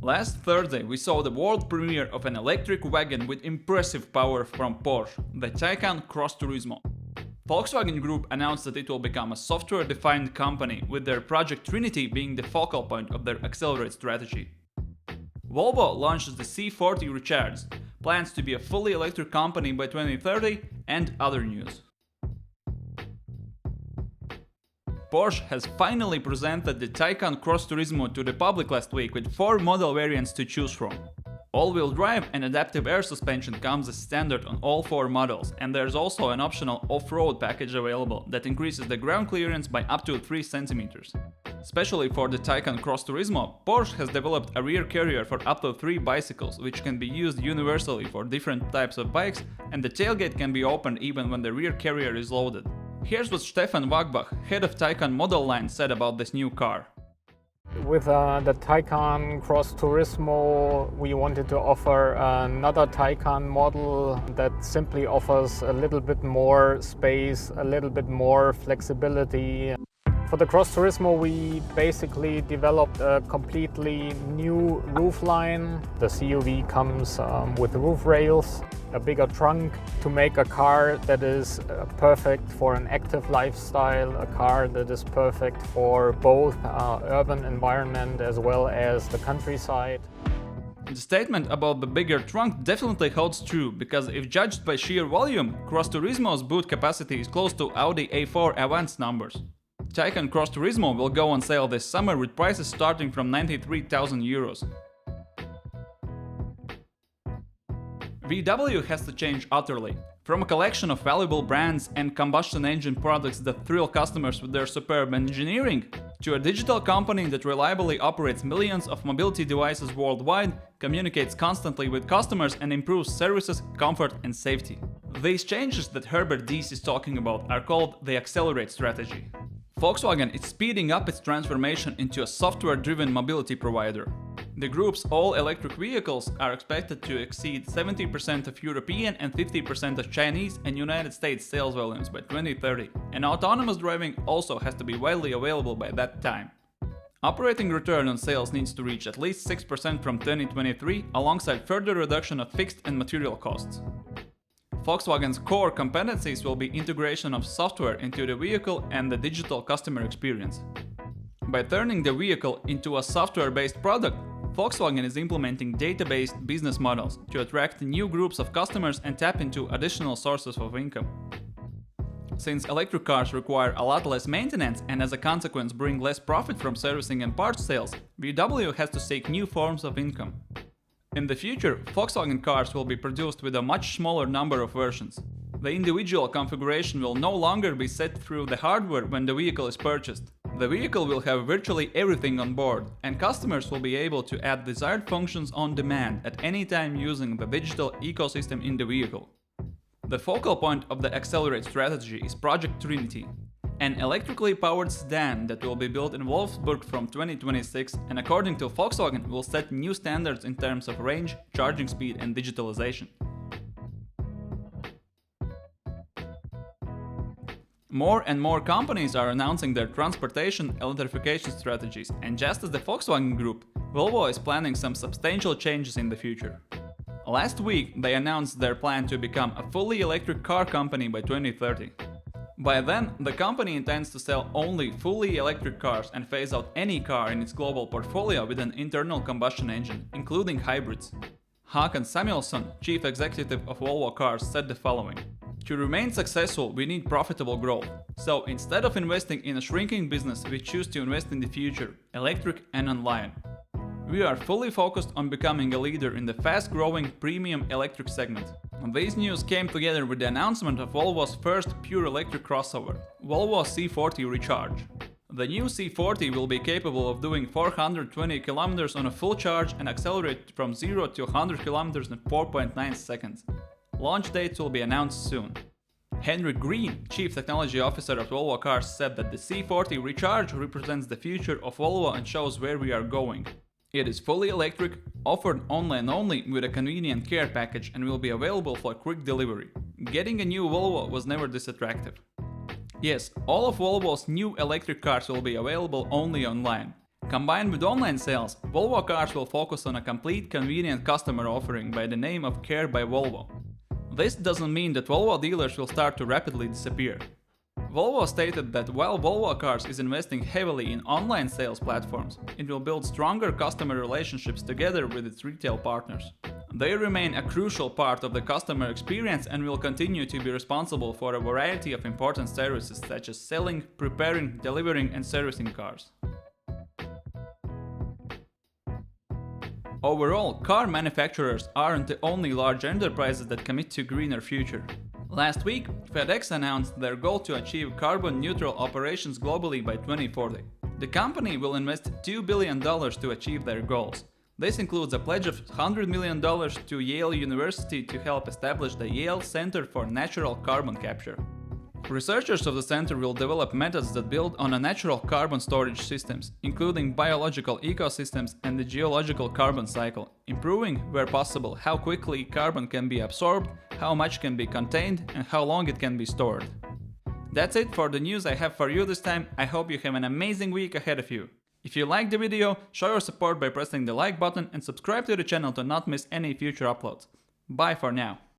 Last Thursday, we saw the world premiere of an electric wagon with impressive power from Porsche, the Taycan Cross Turismo. Volkswagen Group announced that it will become a software-defined company, with their Project Trinity being the focal point of their Accelerate strategy. Volvo launches the C40 Recharge, plans to be a fully electric company by 2030, and other news. Porsche has finally presented the Taycan Cross Turismo to the public last week with 4 model variants to choose from. All-wheel drive and adaptive air suspension comes as standard on all 4 models, and there's also an optional off-road package available that increases the ground clearance by up to 3 cm. Especially for the Taycan Cross Turismo, Porsche has developed a rear carrier for up to 3 bicycles, which can be used universally for different types of bikes, and the tailgate can be opened even when the rear carrier is loaded. Here's what Stefan Wagbach, head of Taycan model line, said about this new car. With the Taycan Cross Turismo, we wanted to offer another Taycan model that simply offers a little bit more space, a little bit more flexibility. For the Cross Turismo, we basically developed a completely new roof line. The CUV comes with roof rails, a bigger trunk, to make a car that is perfect for an active lifestyle, a car that is perfect for both urban environment as well as the countryside. The statement about the bigger trunk definitely holds true, because if judged by sheer volume, Cross Turismo's boot capacity is close to Audi A4 Avance numbers. Taycan Cross Turismo will go on sale this summer with prices starting from 93,000 euros. VW has to change utterly. From a collection of valuable brands and combustion engine products that thrill customers with their superb engineering, to a digital company that reliably operates millions of mobility devices worldwide, communicates constantly with customers, and improves services, comfort and safety. These changes that Herbert Diess is talking about are called the Accelerate strategy. Volkswagen is speeding up its transformation into a software-driven mobility provider. The group's all-electric vehicles are expected to exceed 70% of European and 50% of Chinese and United States sales volumes by 2030, and autonomous driving also has to be widely available by that time. Operating return on sales needs to reach at least 6% from 2023, alongside further reduction of fixed and material costs. Volkswagen's core competencies will be integration of software into the vehicle and the digital customer experience. By turning the vehicle into a software-based product, Volkswagen is implementing data-based business models to attract new groups of customers and tap into additional sources of income. Since electric cars require a lot less maintenance and as a consequence bring less profit from servicing and parts sales, VW has to seek new forms of income. In the future, Volkswagen cars will be produced with a much smaller number of versions. The individual configuration will no longer be set through the hardware when the vehicle is purchased. The vehicle will have virtually everything on board, and customers will be able to add desired functions on demand at any time using the digital ecosystem in the vehicle. The focal point of the Accelerate strategy is Project Trinity, an electrically powered sedan that will be built in Wolfsburg from 2026 and, according to Volkswagen, will set new standards in terms of range, charging speed and digitalization. More and more companies are announcing their transportation electrification strategies, and just as the Volkswagen Group, Volvo is planning some substantial changes in the future. Last week, they announced their plan to become a fully electric car company by 2030. By then, the company intends to sell only fully electric cars and phase out any car in its global portfolio with an internal combustion engine, including hybrids. Håkan Samuelsson, chief executive of Volvo Cars, said the following: "To remain successful, we need profitable growth. So instead of investing in a shrinking business, we choose to invest in the future, electric and online. We are fully focused on becoming a leader in the fast-growing premium electric segment." These news came together with the announcement of Volvo's first pure electric crossover, Volvo C40 Recharge. The new C40 will be capable of doing 420 km on a full charge and accelerate from 0 to 100 km in 4.9 seconds. Launch dates will be announced soon. Henrik Green, Chief Technology Officer of Volvo Cars, said that the C40 Recharge represents the future of Volvo and shows where we are going. It is fully electric, offered online only with a convenient care package, and will be available for quick delivery. Getting a new Volvo was never this attractive. Yes, all of Volvo's new electric cars will be available only online. Combined with online sales, Volvo Cars will focus on a complete convenient customer offering by the name of Care by Volvo. This doesn't mean that Volvo dealers will start to rapidly disappear. Volvo stated that while Volvo Cars is investing heavily in online sales platforms, it will build stronger customer relationships together with its retail partners. They remain a crucial part of the customer experience and will continue to be responsible for a variety of important services such as selling, preparing, delivering and servicing cars. Overall, car manufacturers aren't the only large enterprises that commit to a greener future. Last week, FedEx announced their goal to achieve carbon-neutral operations globally by 2040. The company will invest $2 billion to achieve their goals. This includes a pledge of $100 million to Yale University to help establish the Yale Center for Natural Carbon Capture. Researchers of the center will develop methods that build on a natural carbon storage systems, including biological ecosystems and the geological carbon cycle, improving, where possible, how quickly carbon can be absorbed, how much can be contained, and how long it can be stored. That's it for the news I have for you this time. I hope you have an amazing week ahead of you. If you liked the video, show your support by pressing the like button and subscribe to the channel to not miss any future uploads. Bye for now.